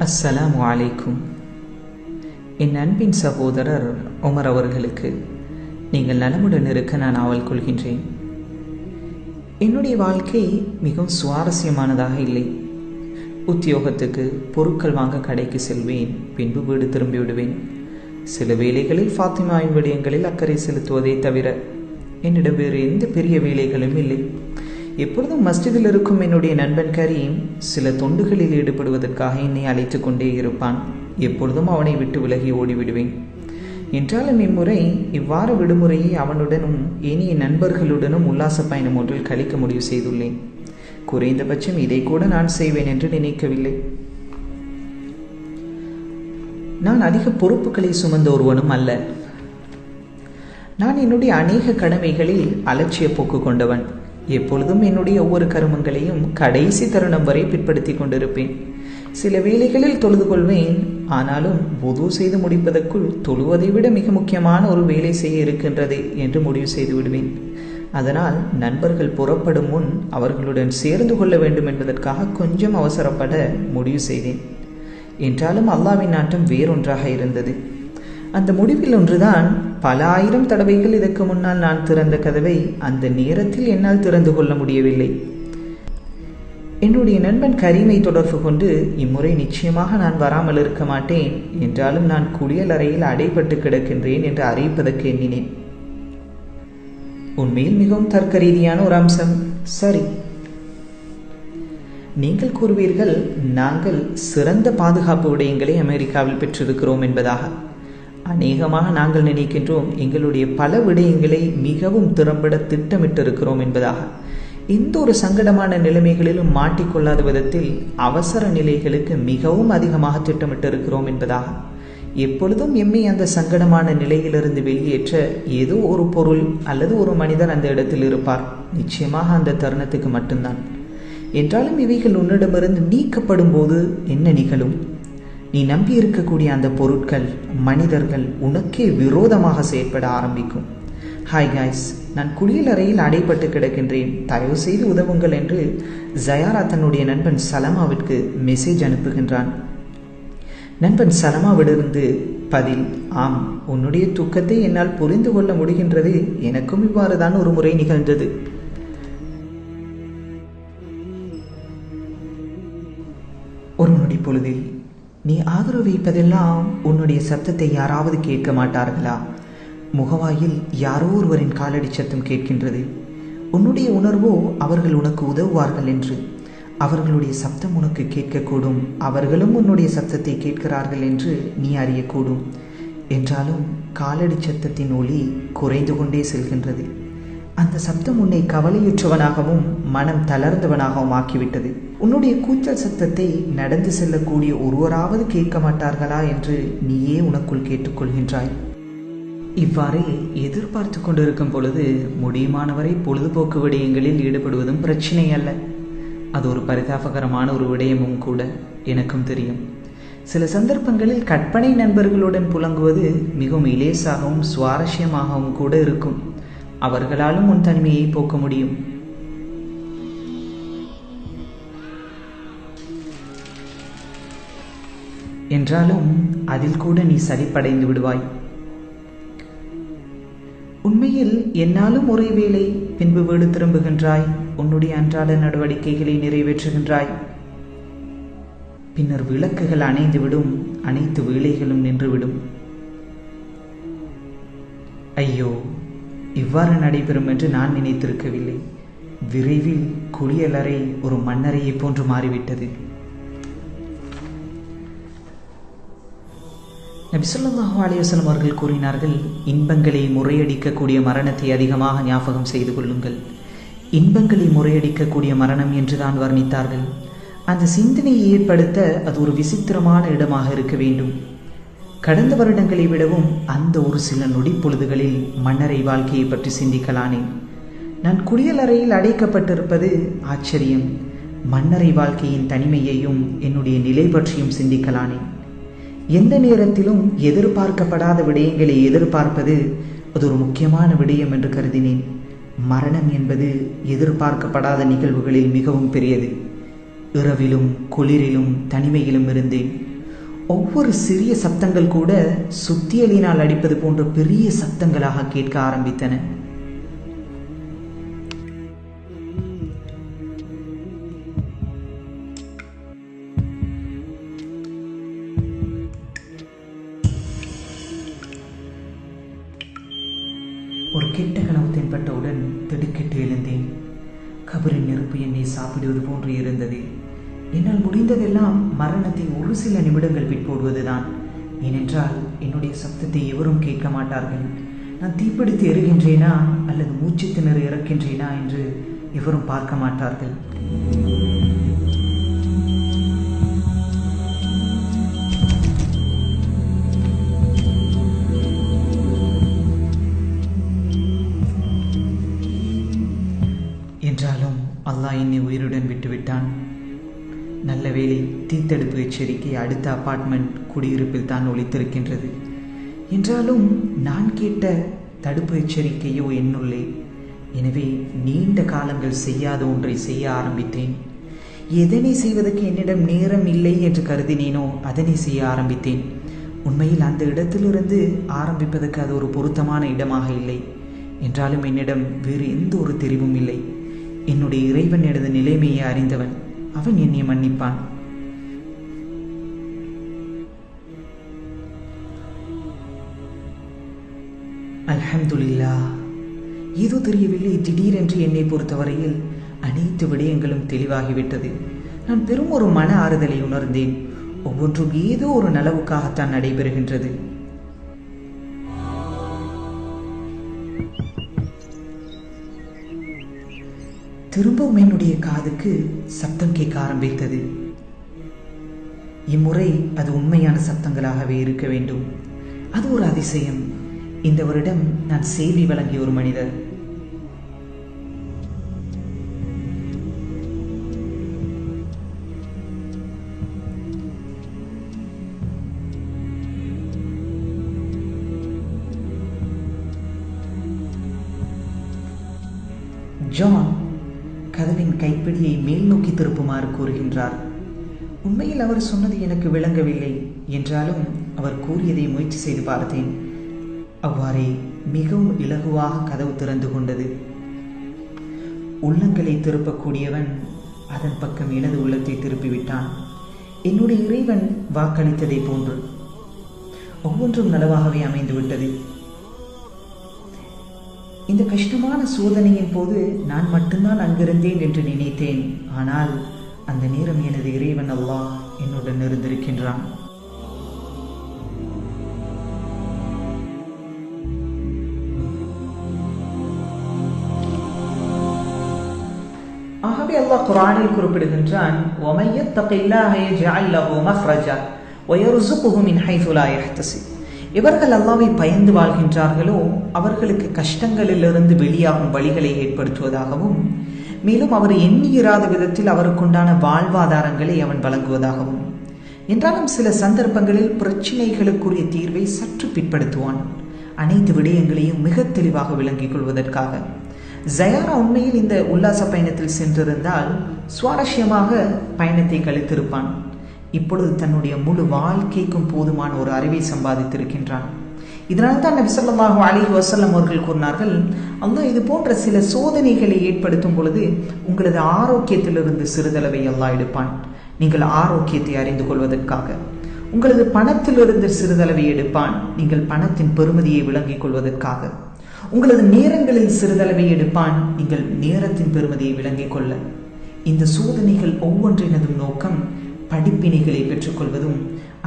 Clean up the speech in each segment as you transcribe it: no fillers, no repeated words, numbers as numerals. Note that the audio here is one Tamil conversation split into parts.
அஸ்ஸலாமு அலைக்கும். என் அன்பின் சகோதரர் உமர் அவர்களுக்கு நீங்கள் நலமுடன் இருக்க நான் ஆவல் கொள்கின்றேன். என்னுடைய வாழ்க்கை மிகவும் சுவாரஸ்யமானதாக இல்லை. உத்தியோகத்துக்கு பொருட்கள் வாங்க கடைக்கு செல்வேன், பின்பு வீடு திரும்பி விடுவேன். சில வேளைகளில் ஃபாத்திமாவின் விடயங்களில் அக்கறை செலுத்துவதை தவிர என்னிடம் வேறு எந்த பெரிய வேலைகளும் இல்லை. எப்பொழுதும் மஸ்ஜிதில் இருக்கும் என்னுடைய நண்பன் கரீம் சில தொண்டுகளில் ஈடுபடுவதற்காக என்னை அழைத்து கொண்டே இருப்பான். எப்பொழுதும் அவனை விட்டு விலகி ஓடிவிடுவேன். என்றாலும் இம்முறை இவ்வாறு விடுமுறையை அவனுடனும் ஏனைய நண்பர்களுடனும் உல்லாச பயணம் ஒன்றில் கழிக்க முடிவு செய்துள்ளேன். குறைந்தபட்சம் இதை கூட நான் செய்வேன் என்று நினைக்கவில்லை. நான் அதிக பொறுப்புகளை சுமந்த ஒருவனும் அல்ல. நான் என்னுடைய அநேக கடமைகளில் அலட்சிய போக்கு கொண்டவன். எப்பொழுதும் என்னுடைய ஒவ்வொரு கருமங்களையும் கடைசி தருணம் வரை பிற்படுத்தி கொண்டிருப்பேன். சில வேளைகளில் தொழுது கொள்வேன். ஆனாலும் வுது செய்து முடிப்பதற்குள் தொழுவதை விட மிக முக்கியமான ஒரு வேலை செய்ய இருக்கின்றது என்று முடிவு செய்து விடுவேன். அதனால் நண்பர்கள் புறப்படும் முன் அவர்களுடன் சேர்ந்து கொள்ள வேண்டும் என்பதற்காக கொஞ்சம் அவசரப்பட முடிவு செய்தேன். என்றாலும் அல்லாஹ்வின் நாட்டம் வேறொன்றாக இருந்தது. அந்த முடிவில் ஒன்றுதான், பல ஆயிரம் தடவைகள் இதற்கு முன்னால் நான் திறந்த கதவை அந்த நேரத்தில் என்னால் திறந்து கொள்ள முடியவில்லை. என்னுடைய நண்பன் கரீமை தொடர்பு கொண்டு இம்முறை நிச்சயமாக நான் வராமல் இருக்க மாட்டேன், என்றாலும் நான் குளியல் அறையில் அடைபட்டு கிடக்கின்றேன் என்று அறிவிப்பதற்கு எண்ணினேன். உண்மையில் மிகவும் தர்க்க ரீதியான ஒரு அம்சம். சரி, நீங்கள் கூறுவீர்கள் நாங்கள் சிறந்த பாதுகாப்பு விடயங்களை அமெரிக்காவில் பெற்றிருக்கிறோம் என்பதாக. அநேகமாக நாங்கள் நினைக்கின்றோம் எங்களுடைய பல விடயங்களை மிகவும் திறம்பட திட்டமிட்டிருக்கிறோம் என்பதாக. எந்த ஒரு சங்கடமான நிலைமைகளிலும் மாட்டிக்கொள்ளாத விதத்தில் அவசர நிலைகளுக்கு மிகவும் அதிகமாக திட்டமிட்டிருக்கிறோம் என்பதாக. எப்பொழுதும் எம்மை அந்த சங்கடமான நிலையிலிருந்து வெளியேற்ற ஏதோ ஒரு பொருள் அல்லது ஒரு மனிதர் அந்த இடத்தில் இருப்பார். நிச்சயமாக அந்த தருணத்துக்கு மட்டும்தான். என்றாலும் இவைகள் உன்னிடமிருந்து நீக்கப்படும் போது என்ன நிகழும்? நீ நம்பி இருக்கக்கூடிய அந்த பொருட்கள், மனிதர்கள் உனக்கே விரோதமாக செயற்பட ஆரம்பிக்கும். ஹாய் காய்ஸ், நான் குளியல் அறையில் அடைபட்டு கிடக்கின்றேன், தயவு செய்து உதவுங்கள் என்று ஜயாரா தன்னுடைய நண்பன் சலமாவிற்கு மெசேஜ் அனுப்புகின்றான். நண்பன் சலமாவிலிருந்து பதில், ஆம், உன்னுடைய துக்கத்தை என்னால் புரிந்து கொள்ள முடிகின்றது. எனக்கும் இவ்வாறு தான் ஒரு முறை நிகழ்ந்தது. ஒரு நொடி பொழுதில் நீ ஆதரவு வைப்பதெல்லாம் உன்னுடைய சத்தத்தை யாராவது கேட்க மாட்டார்களா? முகவாயில் யாரோ ஒருவரின் காலடி சத்தம் கேட்கின்றது. உன்னுடைய உணர்வோ அவர்கள் உனக்கு உதவுவார்கள் என்று. அவர்களுடைய சப்தம் உனக்கு கேட்கக்கூடும், அவர்களும் உன்னுடைய சத்தத்தை கேட்கிறார்கள் என்று நீ அறியக்கூடும். என்றாலும் காலடி சத்தத்தின் ஒலி குறைந்து கொண்டே செல்கின்றது. அந்த சப்தம் உன்னை கவலையுற்றவனாகவும் மனம் தளர்ந்தவனாகவும் ஆக்கிவிட்டது. உன்னுடைய கூச்சல் சத்தத்தை நடந்து செல்லக்கூடிய ஒருவராவது கேட்க மாட்டார்களா என்று நீயே உனக்குள் கேட்டுக்கொள்கின்றாய். இவ்வாறே எதிர்பார்த்து கொண்டிருக்கும் பொழுது முடியுமானவரை பொழுதுபோக்கு விடயங்களில் ஈடுபடுவதும் பிரச்சனை அல்ல. அது ஒரு பரிதாபகரமான ஒரு விடயமும் கூட. எனக்கும் தெரியும். சில சந்தர்ப்பங்களில் கற்பனை நண்பர்களுடன் புலங்குவது மிகவும் இலேசாகவும் சுவாரஸ்யமாகவும் கூட இருக்கும். அவர்களாலும் உன் தனிமையை போக்க முடியும். என்றாலும் அதில் கூட நீ சலிப்படைந்து விடுவாய். உண்மையில் என்னாலும் ஒரே வேளை, பின்பு வீடு திரும்புகின்றாய், உன்னுடைய அன்றாட நடவடிக்கைகளை நிறைவேற்றுகின்றாய். பின்னர் விளக்குகள் அணைந்துவிடும், அனைத்து வேலைகளும் நின்றுவிடும். ஐயோ, இவ்வாறு நடைபெறும் என்று நான் நினைத்திருக்கவில்லை. விரைவில் குளியலறை ஒரு மண்ணறையை போன்று மாறிவிட்டது. நபி ஸல்லல்லாஹு அலைஹி வஸல்லம் அவர்கள் கூறினார்கள், இன்பங்களை முறையடிக்கக்கூடிய மரணத்தை அதிகமாக ஞாபகம் செய்து கொள்ளுங்கள். இன்பங்களை முறையடிக்கக்கூடிய மரணம் என்றுதான் வர்ணித்தார்கள். அந்த சிந்தனையை ஏற்படுத்த அது ஒரு விசித்திரமான இடமாக இருக்க வேண்டும். கடந்த வருடங்களை விடவும் அந்த ஒரு சில நொடி பொழுதுகளில் மன்னரை வாழ்க்கையை பற்றி சிந்திக்கலானேன். நான் குளியலறையில் அடைக்கப்பட்டிருப்பது ஆச்சரியம். மன்னரை வாழ்க்கையின் தனிமையையும் என்னுடைய நிலை பற்றியும் சிந்திக்கலானேன். எந்த நேரத்திலும் எதிர்பார்க்கப்படாத விடயங்களை எதிர்பார்ப்பது அது ஒரு முக்கியமான விடயம் என்று கருதினேன். மரணம் என்பது எதிர்பார்க்கப்படாத நிகழ்வுகளில் மிகவும் பெரியது. இரவிலும் குளிரிலும் தனிமையிலும் இருந்தேன். ஒவ்வொரு சிறிய சப்தங்கள் கூட சுத்தியலினால் அடிப்பது போன்ற பெரிய சப்தங்களாக கேட்க ஆரம்பித்தன. ஒரு கெட்ட கனவு தென்பட்டவுடன் திடுக்கிட்டு எழுந்தேன். கபரின் நெருப்பு என்னை சாப்பிடுவது போன்று இருந்தது. என்னால் முடிந்ததெல்லாம் மரணத்தை ஒரு சில நிமிடங்கள் பிற்போடுவதுதான். ஏனென்றால் என்னுடைய சப்தத்தை எவரும் கேட்க மாட்டார்கள். நான் தீப்பிடித்து எறுகின்றேனா அல்லது மூச்சு திணறு இறக்கின்றேனா என்று எவரும் பார்க்க மாட்டார்கள். என்றாலும் அல்லாஹ் என்னை உயிருடன் விட்டுவிட்டான். நல்ல வேளை, தீத்தடுப்பு எச்சரிக்கை அடுத்த அபார்ட்மெண்ட் குடியிருப்பில் தான் ஒலித்திருக்கின்றது. என்றாலும் நான் கேட்ட தடுப்பு எச்சரிக்கையோ என்னுள்ளே. எனவே நீண்ட காலங்கள் செய்யாத ஒன்றை செய்ய ஆரம்பித்தேன். எதனை செய்வதற்கு என்னிடம் நேரம் இல்லை என்று கருதினேனோ அதனை செய்ய ஆரம்பித்தேன். உண்மையில் அந்த இடத்திலிருந்து ஆரம்பிப்பதற்கு அது ஒரு பொருத்தமான இடமாக இல்லை. என்றாலும் என்னிடம் வேறு எந்த ஒரு தெரிவும் இல்லை. என்னுடைய இறைவன் எனது நிலைமையை அறிந்தவன். அவன் என்னை மன்னிப்பான். அல்ஹம்துலில்லாஹ். ஏதோ தெரியவில்லை, திடீரென்று என்னை பொறுத்தவரையில் அனைத்து விடயங்களும் தெளிவாகிவிட்டது. நான் பெரும் ஒரு மன ஆறுதலை உணர்ந்தேன். ஒவ்வொன்றும் ஏதோ ஒரு நலவுக்காகத்தான் நடைபெறுகின்றது. திரும்பவும் என்னுடைய காதுக்கு சப்தம் கேட்க ஆரம்பித்தது. இம்முறை அது உண்மையான சப்தங்களாகவே இருக்க வேண்டும். அது ஒரு அதிசயம். இந்த வருடம் நான் சேவை வழங்கிய ஒரு மனிதர். ஜான் கதவின் கைப்பிடியை மேல் நோக்கி திருப்புமாறு கூறுகின்றார். உண்மையில் அவர் சொன்னது எனக்கு விளங்கவில்லை. என்றாலும் அவர் கூறியதை முயற்சி செய்து பார்த்தேன். அவ்வாறே மிகவும் இலகுவாக கதவு திறந்து கொண்டது. உள்ளங்களை திருப்பக்கூடியவன் அதன் பக்கம் எனது உள்ளத்தை திருப்பிவிட்டான். என்னுடைய இறைவன் வாக்களித்ததை போன்று ஒவ்வொன்றும் நலவாகவே அமைந்துவிட்டது. இந்த கஷ்டமான சோதனையின் போது நான் மட்டும்தான் அங்கிருந்தேன் என்று நினைத்தேன். ஆனால் அந்த நேரம் எனது இறைவன் அல்லாஹ் என்னுடன் இருந்திருக்கின்றான். ஆகவே அல்லாஹ் குர்ஆனில் குறிப்பிடுகின்றான், وَمَن يَتَّقِ اللَّهَ يَجْعَل لَّهُ مَخْرَجًا وَيَرْزُقْهُ مِنْ حَيْثُ لَا يَحْتَسِبُ. எவர்கள் அல்லாஹ்வை பயந்து வாழ்கின்றார்களோ அவர்களுக்கு கஷ்டங்களிலிருந்து வெளியாகும் வழிகளை ஏற்படுத்துவதாகவும், மேலும் அவர் எண்ணியிராத விதத்தில் அவருக்குண்டான வாழ்வாதாரங்களை அவன் வழங்குவதாகவும். என்றாலும் சில சந்தர்ப்பங்களில் பிரச்சினைகளுக்குரிய தீர்வை சற்று பிற்படுத்துவான், அனைத்து விடயங்களையும் மிக தெளிவாக விளங்கிக் கொள்வதற்காக. ஜயாரா உண்மையில் இந்த உல்லாச பயணத்தில் சென்றிருந்தால் சுவாரஸ்யமாக பயணத்தை கழித்திருப்பான். இப்பொழுது தன்னுடைய முழு வாழ்க்கைக்கும் போதுமான ஒரு அறிவை சம்பாதித்திருக்கின்றான். இதனால் தான் நபி ஸல்லல்லாஹு அலைஹி வஸல்லம் அவர்கள் கூறினார்கள், அல்லாஹ் இது போன்ற சில சோதனைகளை ஏற்படுத்தும் பொழுது உங்களது ஆரோக்கியத்திலிருந்து சிறிதளவை அல்லாஹ் எடுப்பான், நீங்கள் ஆரோக்கியத்தை அறிந்து கொள்வதற்காக. உங்களது பணத்திலிருந்து சிறிதளவை எடுப்பான், நீங்கள் பணத்தின் பெறுமதியை விளங்கிக் கொள்வதற்காக. உங்களது நேரங்களில் சிறிதளவை எடுப்பான், நீங்கள் நேரத்தின் பெறுமதியை விளங்கிக் கொள்ள. இந்த சோதனைகள் ஒவ்வொன்றினதும் நோக்கம் படிப்பினைகளை பெற்றுக்கொள்வதும்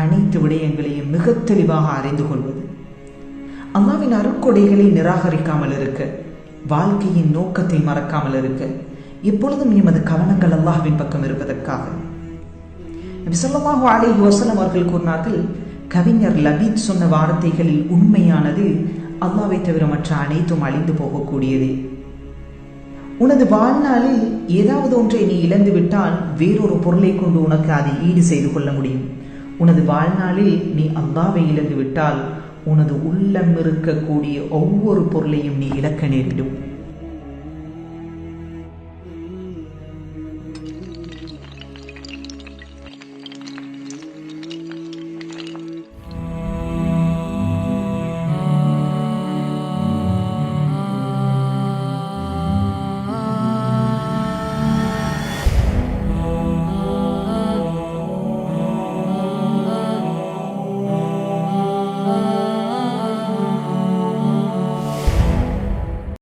அனைத்து விடயங்களையும் மிக தெளிவாக அறிந்து கொள்வது. அல்லாஹ்வின் அருட்கொடைகளை நிராகரிக்காமல் இருக்க, வாழ்க்கையின் நோக்கத்தை மறக்காமல் இருக்க, எப்பொழுதும் எமது கவனங்கள் அல்லாஹ்வின் பக்கம் இருப்பதற்காக. நபி ஸல்லல்லாஹு அலைஹி வஸல்லம் அவர்கள் கூறினார்கள், கவிஞர் லபீத் சொன்ன வார்த்தைகளில் உண்மையானது அல்லாஹ்வை தவிர மற்ற அனைத்தும் அழிந்து போகக்கூடியதே. உனது வாழ்நாளில் ஏதாவது ஒன்றை நீ இழந்து விட்டால் வேறொரு பொருளை கொண்டு உனக்கு அதை ஈடு செய்து கொள்ள முடியும். உனது வாழ்நாளில் நீ அல்லாஹ்வை இழந்து விட்டால் உனது உள்ளம் இருக்கக்கூடிய ஒவ்வொரு பொருளையும் நீ இழக்க நேரிடும்.